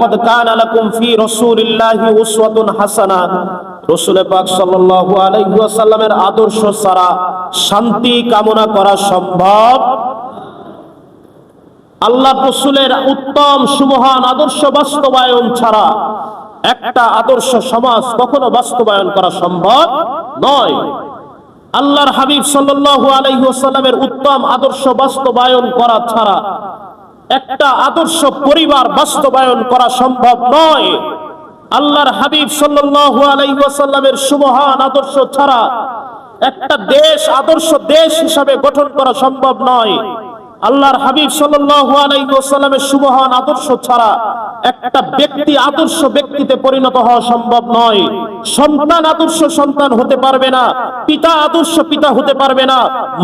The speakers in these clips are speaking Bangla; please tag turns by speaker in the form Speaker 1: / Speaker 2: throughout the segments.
Speaker 1: লাকাদ কানা লাকুম ফি রাসূলিল্লাহি উসওয়াতুন হাসানাহ, রাসূল পাক সাল্লাল্লাহু আলাইহি ওয়াসাল্লামের আদর্শ ছাড়া শান্তি কামনা করা সম্ভব। আল্লাহ রাসূলের উত্তম সুমহান আদর্শ বাস্তবায়ন ছাড়া একটা আদর্শ সমাজ কখনো বাস্তবায়ন করা সম্ভব নয়। আল্লাহর হাবিব সাল্লাল্লাহু আলাইহি ওয়াসাল্লামের উত্তম আদর্শ বাস্তবায়ন করা ছাড়া একটা আদর্শ পরিবার বাস্তবায়ন করা সম্ভব নয়। আল্লাহর হাবিব সাল্লাল্লাহু আলাইহি ওয়াসাল্লামের সুমহান আদর্শ ছাড়া একটা দেশ আদর্শ দেশ হিসাবে গঠন করা সম্ভব নয়। আল্লাহর হাবিব সাল্লাল্লাহু আলাইহি ওয়াসাল্লামের সুমহান আদর্শ ছাড়া একটা ব্যক্তি আদর্শ ব্যক্তিতে পরিণত হওয়া সম্ভব নয়। সন্তান আদর্শ সন্তান হতে পারবে না, পিতা আদর্শ পিতা হতে পারবে না,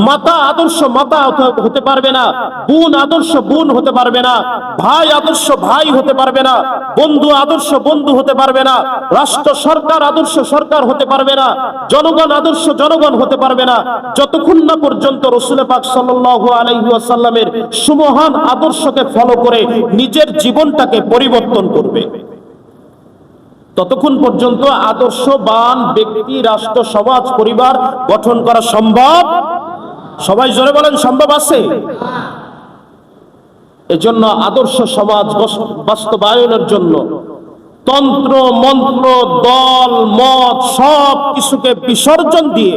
Speaker 1: মাতা আদর্শ মাতা হতে পারবে না, বোন আদর্শ বোন হতে পারবে না, ভাই আদর্শ ভাই হতে পারবে না, বন্ধু আদর্শ বন্ধু হতে পারবে না, রাষ্ট্র সরকার আদর্শ সরকার হতে পারবে না, জনগণ আদর্শ জনগণ হতে পারবে না, যতক্ষণ না পর্যন্ত রাসূল পাক সাল্লাল্লাহু আলাইহি ওয়াসাল্লামের সুমহান আদর্শকে ফলো করে নিজের জীবনটাকে পরিবর্তন করবে, ততক্ষণ পর্যন্ত আদর্শবান ব্যক্তি রাষ্ট্র সমাজ পরিবার গঠন করা সম্ভব। সবাই জোরে বলেন সম্ভব আছে? এজন্য আদর্শ সমাজ বাস্তবায়নের জন্য তন্ত্র মন্ত্র দল মত সব কিছুকে বিসর্জন দিয়ে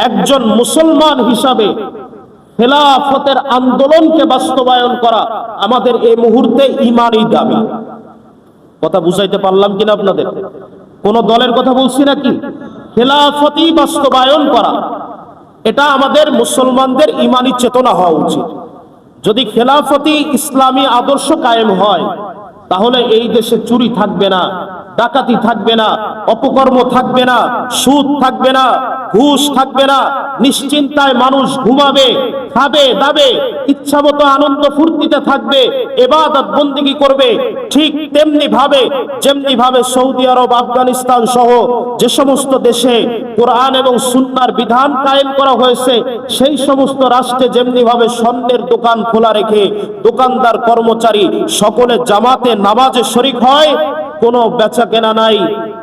Speaker 1: একজন মুসলমান হিসাবে খেলাফতের আন্দোলনকে বাস্তবায়ন করা আমাদের এই মুহূর্তে ঈমানি দাবি। কথা বুঝাইতে পারলাম কিনা আপনাদের? কোন দলের কথা বলছি নাকি? খেলাফতই বাস্তবায়ন করা, এটা আমাদের মুসলমানদের ঈমানি চেতনা হওয়া উচিত। যদি খেলাফতি ইসলামী আদর্শ কায়েম হয় তাহলে এই দেশে চুরি থাকবে না, ডাকাতি থাকবে না, অপকর্ম থাকবে না, সুদ থাকবে না, ঘুষ থাকবে না, নিশ্চিন্তায় মানুষ ঘুমাবে, খাবে দাবে, ইচ্ছামতো আনন্দ ফুর্তিতে থাকবে, ইবাদত বন্দেগী করবে। ঠিক তেমনি ভাবে যেমনি ভাবে সৌদি আরব আফগানিস্তান সহ যে সমস্ত দেশে কোরআন এবং সুন্নাহর বিধান কায়েম করা হয়েছে সেই সমস্ত রাষ্ট্রে যেমনি ভাবে স্বর্ণের দোকান খোলা রেখে দোকানদার কর্মচারী সকলে জামাতে নামাজে শরীক হয়, কোনো বেচা কেনা নাই,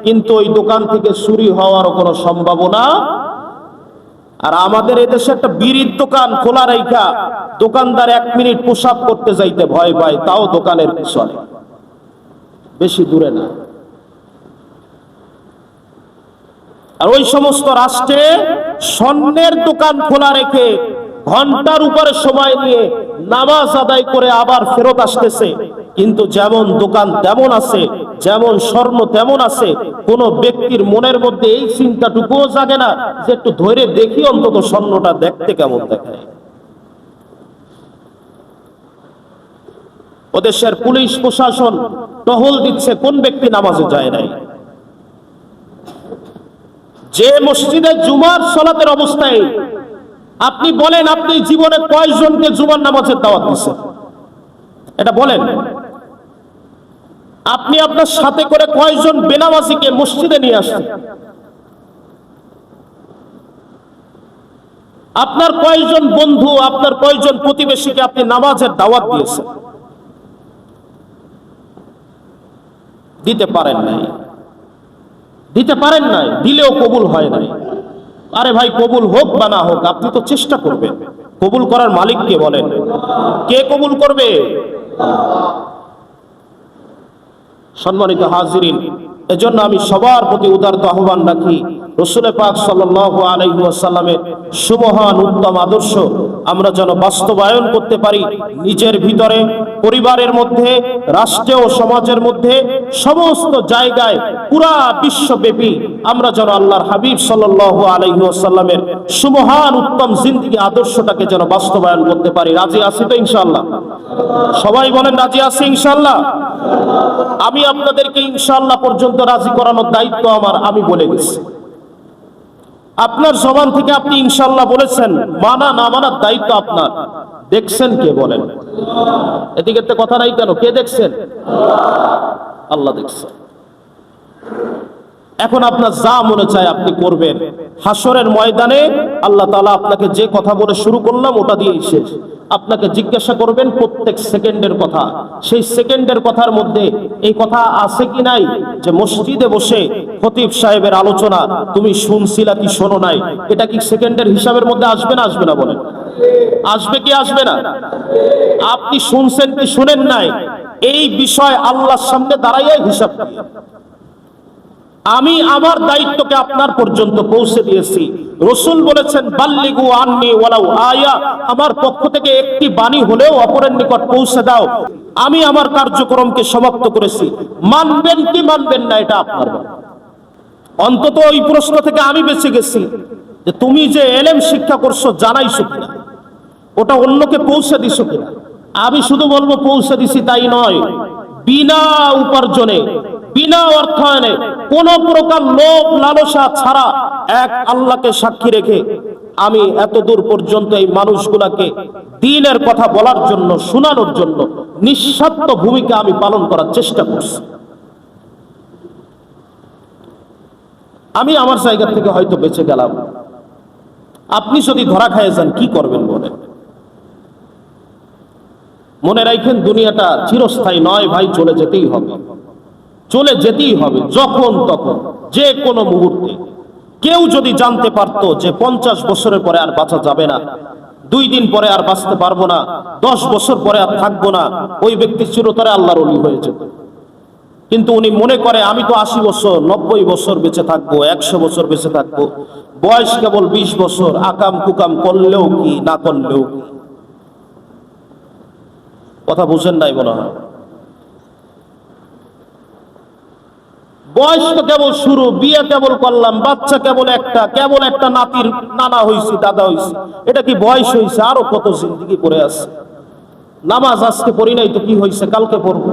Speaker 1: কিন্তু ওই দোকান থেকে চুরি হওয়ার কোনো সম্ভাবনা। আর আমাদের এদেশে একটা বিড়ির দোকান খোলা রাখা দোকানদার 1 মিনিট পোশাক করতে যাইতে ভয় পায়, তাও দোকানের পিছনে, বেশি দূরে না। আর ওই সমস্ত রাষ্ট্রে স্বর্ণের দোকান খোলা রেখে ঘন্টার উপরে সময় নিয়ে নামাজ আদায় করে আবার ফেরত আসতেছে, কিন্তু যেমন দোকান তেমন আছে, যেমন স্বর্ণ তেমন আছে। কোন ব্যক্তির মনের মধ্যে এই চিন্তাটুকুও জাগে না যে একটু ধরে দেখি অন্তত স্বর্ণটা দেখতে কেমন দেখায়। ওদেশের পুলিশ প্রশাসন টহল দিচ্ছে কোন ব্যক্তি নামাজে যায় নাই। যে মসজিদে জুমার সালাতের অবস্থায় আপনি বলেন আপনি জীবনে কয়জনকে জুমার নামাজের দাওয়াত দিচ্ছেন? এটা বলেন। আপনি আপনার সাথে করে কয়জন বেনামাজিকে মসজিদে নিয়ে আসছেন? আপনার কয়জন বন্ধু আপনার কয়জন প্রতিবেশীকে আপনি নামাজের দাওয়াত দিয়েছেন? দিতে পারেন নাই, দিতে পারেন নাই, দিলেও কবুল হয় নাই। আরে ভাই, কবুল হোক বা না হোক আপনি তো চেষ্টা করবেন। কবুল করার মালিক কে বলেন? কে কবুল করবে? সম্মানিত হাজিরিন, এজন্য আমি সবার প্রতি উদারত আহ্বান রাখি, রাসূল পাক সাল্লাল্লাহু আলাইহি ওয়াসাল্লামের সুমহান উত্তম আদর্শ আমরা যেন বাস্তবায়ন করতে পারি নিজের ভিতরে, পরিবারের মধ্যে, রাষ্ট্রে ও সমাজের মধ্যে, সমস্ত জায়গায়, পুরা বিশ্বব্যাপী আমরা যেন আল্লাহর হাবিব সাল্লাল্লাহু আলাইহি ওয়াসাল্লামের সুমহান উত্তম জিন্দেগি আদর্শটাকে যেন বাস্তবায়ন করতে পারি। রাজি আছি তো ইনশাআল্লাহ? সবাই বলেন রাজি আছি ইনশাআল্লাহ? আমি আপনাদেরকে ইনশাআল্লাহ পর্যন্ত রাজি করানোর দায়িত্ব আমার, আমি বলে গেছি। আপনার জবান থেকে আপনি ইনশাআল্লাহ বলেছেন, মানা না মানার দায়িত্ব আপনার। দেখছেন কে বলেন? এদিকে তো কথা নাই কেন? কে দেখছেন? আল্লাহ দেখছেন। এখন আপনার যা মনে চায় আপনি করবেন। হাসরের ময়দানে আল্লাহ তাআলা আপনাকে যে কথা বলে শুরু করলাম ওটা দিয়েই শেষ। আপনাকে জিজ্ঞাসা করবেন প্রত্যেক সেকেন্ডের কথা। সেই সেকেন্ডের কথার মধ্যে এই কথা আছে কি নাই যে মসজিদে বসে খতিব সাহেবের আলোচনা তুমি শুনছিলা কি শোনো নাই, এটা কি সেকেন্ডের হিসাবের মধ্যে আসবে না আসবে না বলেন? আসবে কি আসবে না? আপনি শুনছেন কি শুনেন নাই, এই বিষয় আল্লাহর সামনে দাঁড়াইয়াই হিসাব দিয়ে আমি আমার দায়িত্বকে আপনার পর্যন্ত পৌঁছে দিয়েছি। রাসূল বলেছেন বাল্লিগু আন্নি ওয়ালাউ আয়া, আমার পক্ষ থেকে একটি বাণী হলেও অপরের নিকট পৌঁছে দাও। আমি আমার কার্যক্রমকে সমাপ্ত করেছি। মানবেন কি মানবেন না এটা আপনার ব্যাপার। অন্তত ওই প্রশ্ন থেকে আমি বেঁচে গেছি যে তুমি যে এলেম শিক্ষা করছো জানাইছো কিনা, ওটা অন্যকে পৌঁছে দিছো কিনা। আমি শুধু বলবো পৌঁছে দিছি তাই নয়, বিনা উপার্জনে বিনা অর্থায়নে কোন প্রকার লোভ লালসা ছাড়া এক আল্লাহকে সাক্ষী রেখে আমি এত দূর পর্যন্ত এই মানুষগুলাকে দ্বীনের কথা বলার জন্য শোনানোর জন্য নিঃস্বার্থ ভূমিকা আমি পালন করার চেষ্টা করছি। আমি আমার জায়গা থেকে হয়তো বেঁচে গেলাম, আপনি যদি ধরা খায় যান কি করবেন বলেন? মনে রাখেন দুনিয়াটা চিরস্থায়ী নয় ভাই, চলে যেতেই হবে, চলে যেতেই হবে যখন তখন যে কোনো মুহূর্তে। কেউ যদি জানতে পারতো যে 50 বছরের পরে আর বাঁচা যাবে না, 2 দিন পরে আর বাঁচতে পারবো না, 10 বছর পরে আর থাকবো না, ওই ব্যক্তি চিরতরে আল্লাহর ওলি হয়ে যেত। কিন্তু উনি মনে করে আমি তো 80 বছর 90 বছর বেঁচে থাকবো, 100 বছর বেঁচে থাকবো, বয়স কেবল 20 বছর, আকাম কুকাম করলেও কি না করলেও কি। কথা বুঝেন নাই মনে হয়। বয়স তো কেবল শুরু, বিয়ে কেবল করলাম, বাচ্চা কেবল একটা নাতির নানা হইছি দাদা হইছি, এটা কি বয়স হইছে? আরো কত জিন্দেগি পড়ে আছে। নামাজ আজকে পড়ি নাই তো কি হইছে, কালকে পড়বো।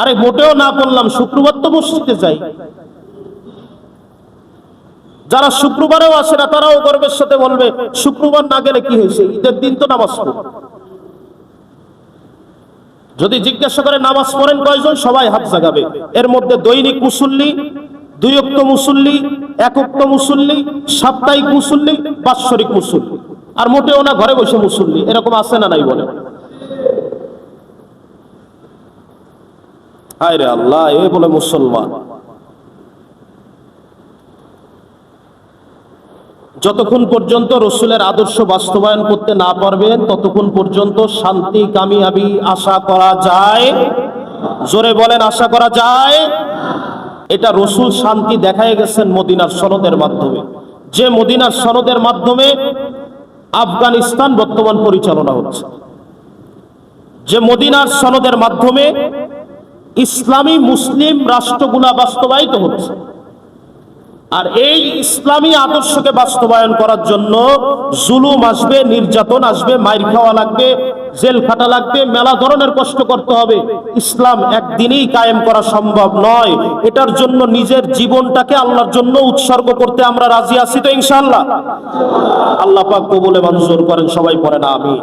Speaker 1: আরে মোটেও না পড়লাম, শুক্রবার তো মসজিদে যাই। যারা শুক্রবারেও আসে না তারাও গর্বের সাথে বলবে শুক্রবার না গেলে কি হয়েছে, ঈদের দিন তো নামাজ পড়ব। যদি জিজ্ঞাসা করে নামাজ পড়েন কয়জন, সবাই হাত জাগাবে। এর মধ্যে দৈনিক মুসল্লি, 2 ওয়াক্ত মুসল্লি, 1 ওয়াক্ত মুসল্লি, সাপ্তাহিক মুসল্লি, বাৎসরিক মুসল্লি, আর মোটেও না ঘরে বসে মুসল্লি। এরকম আছে না নাই বলে? হায় রে আল্লাহ, এ বলে মুসলমান। যতক্ষণ পর্যন্ত রসুলের আদর্শ বাস্তবায়ন করতে না পারবেন ততক্ষণ পর্যন্ত শান্তি কামিয়াবি আশা করা যায়? জোরে বলেন, আশা করা যায়? এটা রসুল শান্তি দেখায় গেছেন মদিনার সনদের মাধ্যমে, যে মদিনার সনদের মাধ্যমে আফগানিস্তান বর্তমান পরিচালনা হচ্ছে, যে মদিনার সনদের মাধ্যমে ইসলামী মুসলিম রাষ্ট্রগুলা বাস্তবায়িত হচ্ছে। আর এই ইসলামী আদর্শকে বাস্তবায়ন করার জন্য জুলুম আসবে, নির্যাতন আসবে, মাইর খাওয়া লাগবে, জেল খাটা লাগবে, মেলা ধরনের কষ্ট করতে হবে। ইসলাম একদিনেই কায়েম করা সম্ভব নয়। এটার জন্য নিজের জীবনটাকে আল্লাহর জন্য উৎসর্গ করতে আমরা রাজি আছি তো ইনশাআল্লাহ? আল্লাহ পাক কবুলে মঞ্জুর করেন, সবাই পড়েন আমিন।